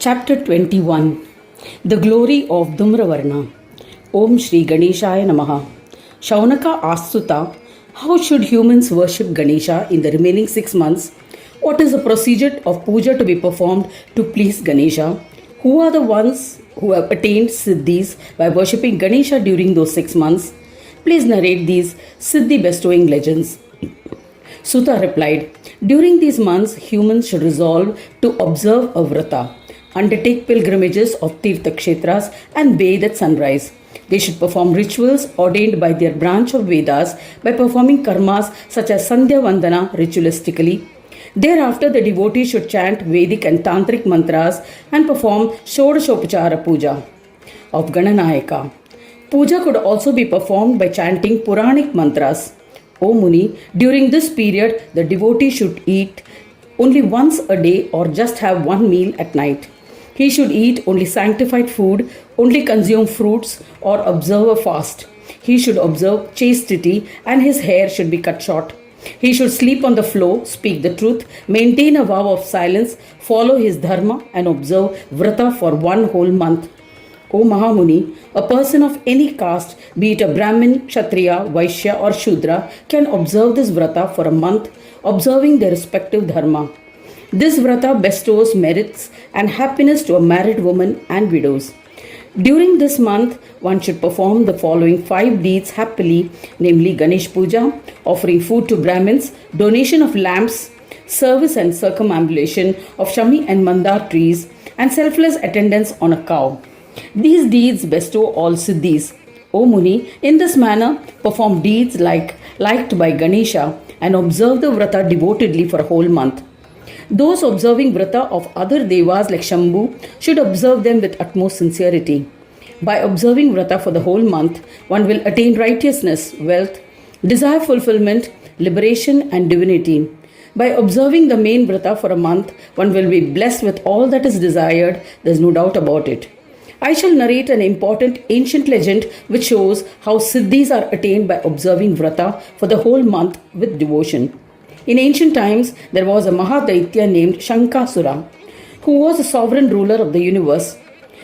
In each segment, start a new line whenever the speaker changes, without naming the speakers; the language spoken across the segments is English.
Chapter 21. The Glory of Dhumravrana. Om Shri Ganeshaya Namaha. Shaunaka asked Sutta, how should humans worship Ganesha in the remaining 6 months? What is the procedure of puja to be performed to please Ganesha? Who are the ones who have attained siddhis by worshipping Ganesha during those 6 months? Please narrate these siddhi bestowing legends. Sutta replied, during these months, humans should resolve to observe a vrata, undertake pilgrimages of Tirtha Kshetras and bathe at sunrise. They should perform rituals ordained by their branch of Vedas by performing karmas such as Sandhya Vandana ritualistically. Thereafter, the devotee should chant Vedic and Tantric mantras and perform Shodashopachara Puja of Gananayaka. Puja could also be performed by chanting Puranic mantras. O Muni, during this period, the devotee should eat only once a day or just have one meal at night. He should eat only sanctified food, only consume fruits, or observe a fast. He should observe chastity and his hair should be cut short. He should sleep on the floor, speak the truth, maintain a vow of silence, follow his dharma, and observe vrata for 1 whole month. O Mahamuni, a person of any caste, be it a Brahmin, Kshatriya, Vaishya, or Shudra, can observe this vrata for a month, observing their respective dharma. This vrata bestows merits and happiness to a married woman and widows. During this month, one should perform the following 5 deeds happily, namely Ganesh Puja, offering food to Brahmins, donation of lamps, service and circumambulation of Shami and Mandar trees, and selfless attendance on a cow. These deeds bestow all siddhis. O Muni, in this manner, perform deeds liked by Ganesha and observe the vrata devotedly for a whole month. Those observing vrata of other devas like Shambhu should observe them with utmost sincerity. By observing vrata for the whole month, one will attain righteousness, wealth, desire fulfillment, liberation and divinity. By observing the main vrata for a month, one will be blessed with all that is desired, there is no doubt about it. I shall narrate an important ancient legend which shows how siddhis are attained by observing vrata for the whole month with devotion. In ancient times, there was a Mahadaitya named Shankasura, who was the sovereign ruler of the universe.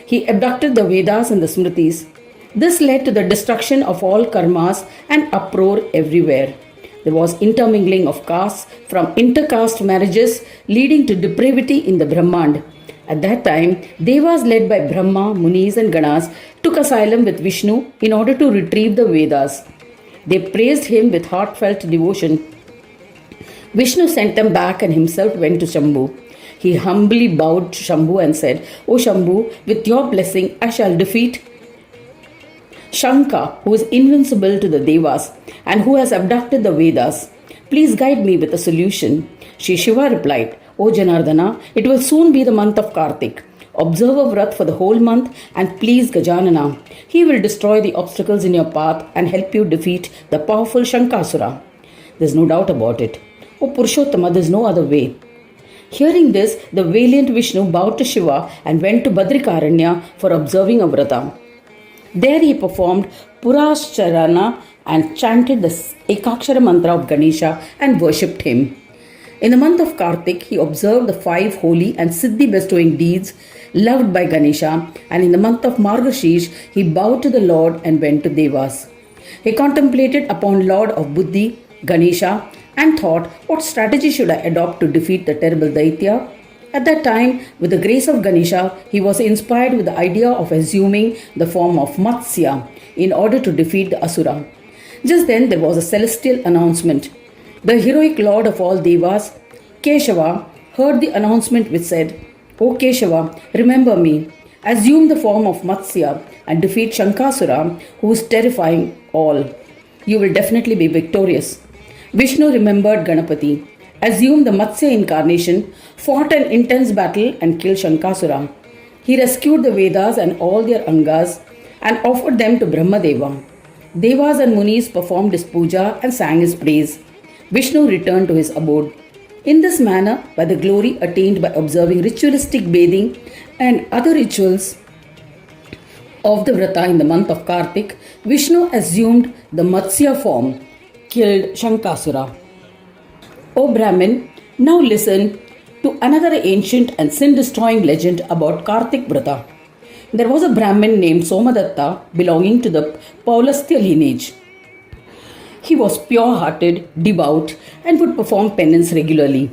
He abducted the Vedas and the Smritis. This led to the destruction of all karmas and uproar everywhere. There was intermingling of castes from intercaste marriages leading to depravity in the Brahmand. At that time, Devas led by Brahma, Munis and Ganas took asylum with Vishnu in order to retrieve the Vedas. They praised him with heartfelt devotion. Vishnu sent them back and himself went to Shambhu. He humbly bowed to Shambhu and said, O Shambhu, with your blessing I shall defeat Shanka, who is invincible to the Devas and who has abducted the Vedas. Please guide me with a solution. Shri Shiva replied, O Janardana, it will soon be the month of Kartik. Observe a vrat for the whole month and please Gajanana. He will destroy the obstacles in your path and help you defeat the powerful Shankasura. There is no doubt about it. O Purushottama, there is no other way. Hearing this, the valiant Vishnu bowed to Shiva and went to Badrikaranya for observing a vrata. There he performed Purascharana and chanted the Ekakshara mantra of Ganesha and worshipped him. In the month of Kartik, he observed the 5 holy and siddhi bestowing deeds loved by Ganesha, and in the month of Margashish, he bowed to the Lord and went to Devas. He contemplated upon Lord of Buddhi, Ganesha, and thought, what strategy should I adopt to defeat the terrible Daitya? At that time, with the grace of Ganesha, he was inspired with the idea of assuming the form of Matsya in order to defeat the Asura. Just then, there was a celestial announcement. The heroic lord of all Devas, Keshava, heard the announcement which said, O Keshava, remember me. Assume the form of Matsya and defeat Shankasura, who is terrifying all. You will definitely be victorious. Vishnu remembered Ganpati, assumed the Matsya incarnation, fought an intense battle and killed Shankasura. He rescued the Vedas and all their Angas and offered them to Brahmadeva. Devas and Munis performed his puja and sang his praise. Vishnu returned to his abode. In this manner, by the glory attained by observing ritualistic bathing and other rituals of the vrata in the month of Kartik, Vishnu assumed the Matsya form, killed Shankasura. O Brahmin, now listen to another ancient and sin-destroying legend about Kartik Vrata. There was a Brahmin named Somadatta belonging to the Paulastya lineage. He was pure-hearted, devout, and would perform penance regularly.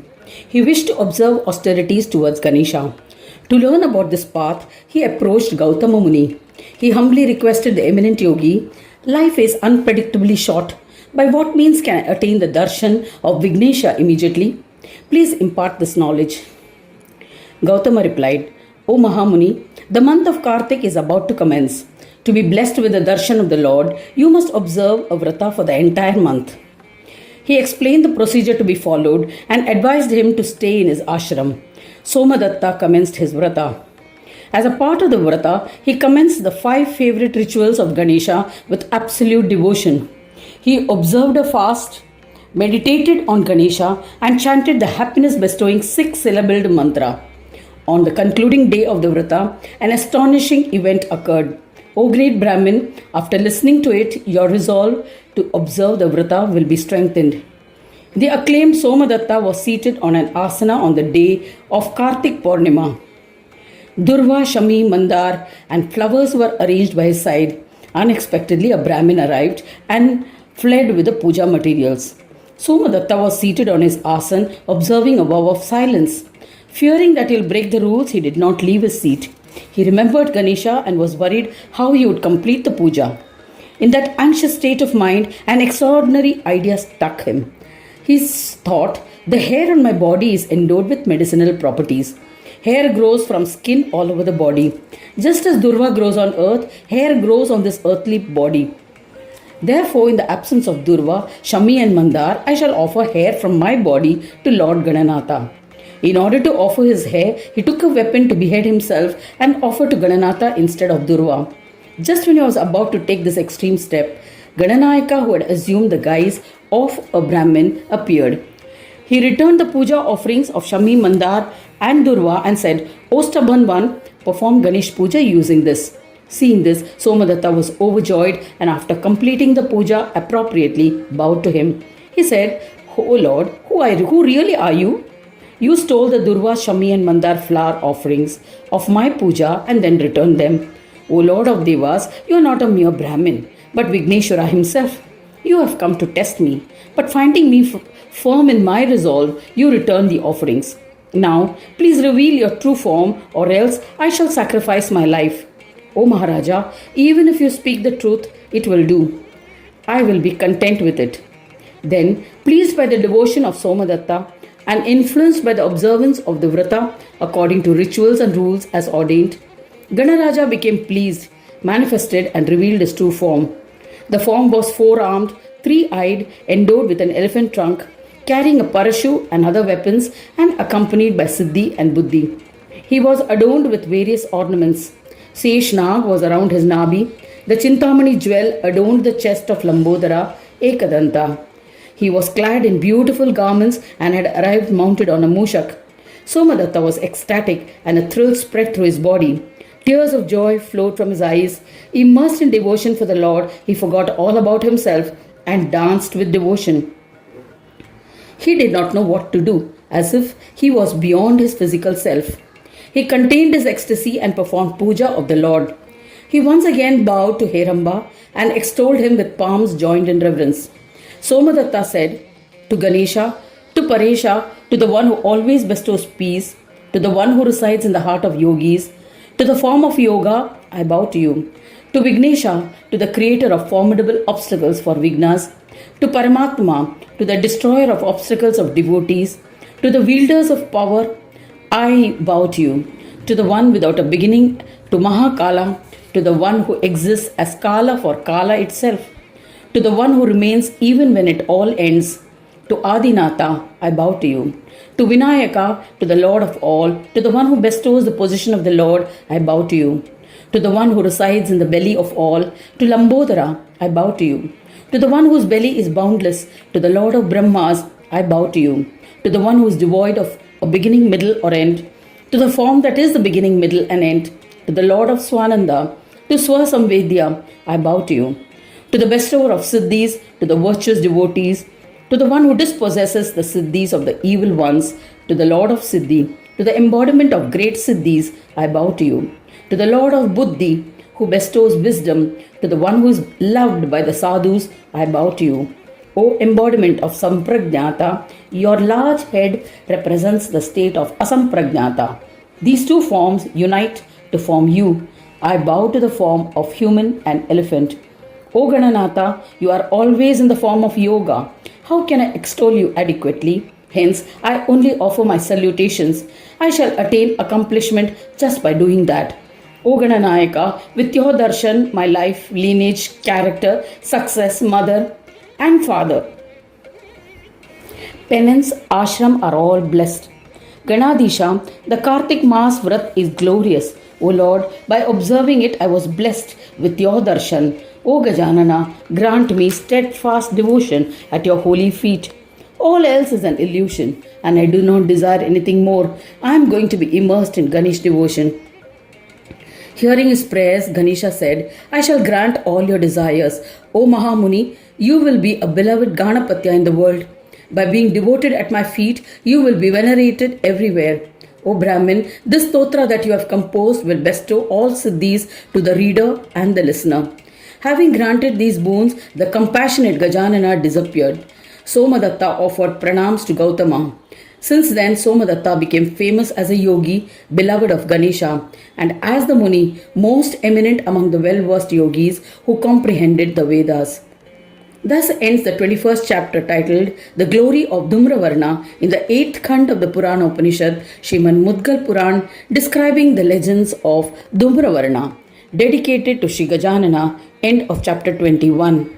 He wished to observe austerities towards Ganesha. To learn about this path, he approached Gautama Muni. He humbly requested the eminent yogi, "Life is unpredictably short. By what means can I attain the darshan of Vignesha immediately? Please impart this knowledge." Gautama replied, "O Mahamuni, the month of Kartik is about to commence. To be blessed with the darshan of the Lord, you must observe a vrata for the entire month." He explained the procedure to be followed and advised him to stay in his ashram. Somadatta commenced his vrata. As a part of the vrata, he commenced the 5 favorite rituals of Ganesha with absolute devotion. He observed a fast, meditated on Ganesha, and chanted the happiness bestowing 6-syllabled mantra. On the concluding day of the vrata, an astonishing event occurred. O great Brahmin, after listening to it, your resolve to observe the vrata will be strengthened. The acclaimed Somadatta was seated on an asana on the day of Kartik Purnima. Durva, Shami, Mandar, and flowers were arranged by his side. Unexpectedly, a Brahmin arrived and fled with the puja materials. Somadatta was seated on his asana, observing a vow of silence. Fearing that he'll break the rules, he did not leave his seat. He remembered Ganesha and was worried how he would complete the puja. In that anxious state of mind, an extraordinary idea struck him. He thought, "The hair on my body is endowed with medicinal properties. Hair grows from skin all over the body. Just as Durva grows on earth, hair grows on this earthly body. Therefore, in the absence of Durva, Shami and Mandar, I shall offer hair from my body to Lord Gananatha." In order to offer his hair, he took a weapon to behead himself and offered to Gananatha instead of Durva. Just when he was about to take this extreme step, Gananayaka, who had assumed the guise of a Brahmin, appeared. He returned the puja offerings of Shami, Mandar and Durva and said, "O stubborn one, perform Ganesh puja using this." Seeing this, Somadatta was overjoyed and after completing the puja appropriately, bowed to him. He said, "O Lord, who really are you? You stole the Durva, Shami and Mandar flower offerings of my puja and then returned them. O Lord of Devas, you are not a mere Brahmin, but Vigneshwara himself. You have come to test me, but finding me firm in my resolve, you return the offerings. Now, please reveal your true form, or else I shall sacrifice my life. O Maharaja, even if you speak the truth, it will do. I will be content with it." Then, pleased by the devotion of Somadatta and influenced by the observance of the vrata according to rituals and rules as ordained, Ganaraja became pleased, manifested and revealed his true form. The form was 4-armed, 3-eyed, endowed with an elephant trunk, carrying a parachute and other weapons and accompanied by Siddhi and Buddhi. He was adorned with various ornaments. Seshnag was around his nabi. The Chintamani jewel adorned the chest of Lambodara, Ekadanta. He was clad in beautiful garments and had arrived mounted on a mushak. Somadatta was ecstatic and a thrill spread through his body. Tears of joy flowed from his eyes. Immersed in devotion for the Lord, he forgot all about himself and danced with devotion. He did not know what to do, as if he was beyond his physical self. He contained his ecstasy and performed puja of the Lord. He once again bowed to Heramba and extolled him with palms joined in reverence. Somadatta said, "To Ganesha, to Paresha, to the one who always bestows peace, to the one who resides in the heart of yogis, to the form of yoga, I bow to you. To Vignesha, to the creator of formidable obstacles for Vignas, to Paramatma, to the destroyer of obstacles of devotees, to the wielders of power, I bow to you. To the one without a beginning, to Mahakala, to the one who exists as Kala for Kala itself, to the one who remains even when it all ends, to Adinatha, I bow to you. To Vinayaka, to the Lord of all, to the one who bestows the position of the Lord, I bow to you. To the one who resides in the belly of all, to Lambodara, I bow to you. To the one whose belly is boundless, to the Lord of Brahmas, I bow to you. To the one who is devoid of a beginning, middle or end, to the form that is the beginning, middle and end, to the Lord of Swananda, to Swasamvedya, I bow to you. To the bestower of Siddhis, to the virtuous devotees, To the one who dispossesses the siddhis of the evil ones, to the Lord of Siddhi, to the embodiment of great siddhis, I bow to you. To the Lord of Buddhi, who bestows wisdom, to the one who is loved by the sadhus, I bow to you. O embodiment of Sampragnata, your large head represents the state of Asampragnata. These two forms unite to form you. I bow to the form of human and elephant. O Gananatha, you are always in the form of yoga. How can I extol you adequately? Hence, I only offer my salutations. I shall attain accomplishment just by doing that. O Gananayaka, with your darshan, my life, lineage, character, success, mother and father, penance, ashram are all blessed. Ganadisha, the Kartik Maas Vrat is glorious. O Lord, by observing it, I was blessed with your darshan. O Gajanana, grant me steadfast devotion at your holy feet. All else is an illusion, and I do not desire anything more. I am going to be immersed in Ganesh devotion. Hearing his prayers, Ganesha said, I shall grant all your desires. O Mahamuni, you will be a beloved Ganapatya in the world. By being devoted at my feet, you will be venerated everywhere. O Brahmin, this stotra that you have composed will bestow all siddhis to the reader and the listener. Having granted these boons, the compassionate Gajanana disappeared. Somadatta offered pranams to Gautama. Since then, Somadatta became famous as a yogi, beloved of Ganesha, and as the Muni, most eminent among the well-versed yogis who comprehended the Vedas. Thus ends the 21st chapter titled The Glory of Dhumravrana in the 8th Khand of the Purana Upanishad, Srimad Mudgal Puran, describing the legends of Dhumravrana, dedicated to Sri Gajanana, end of chapter 21.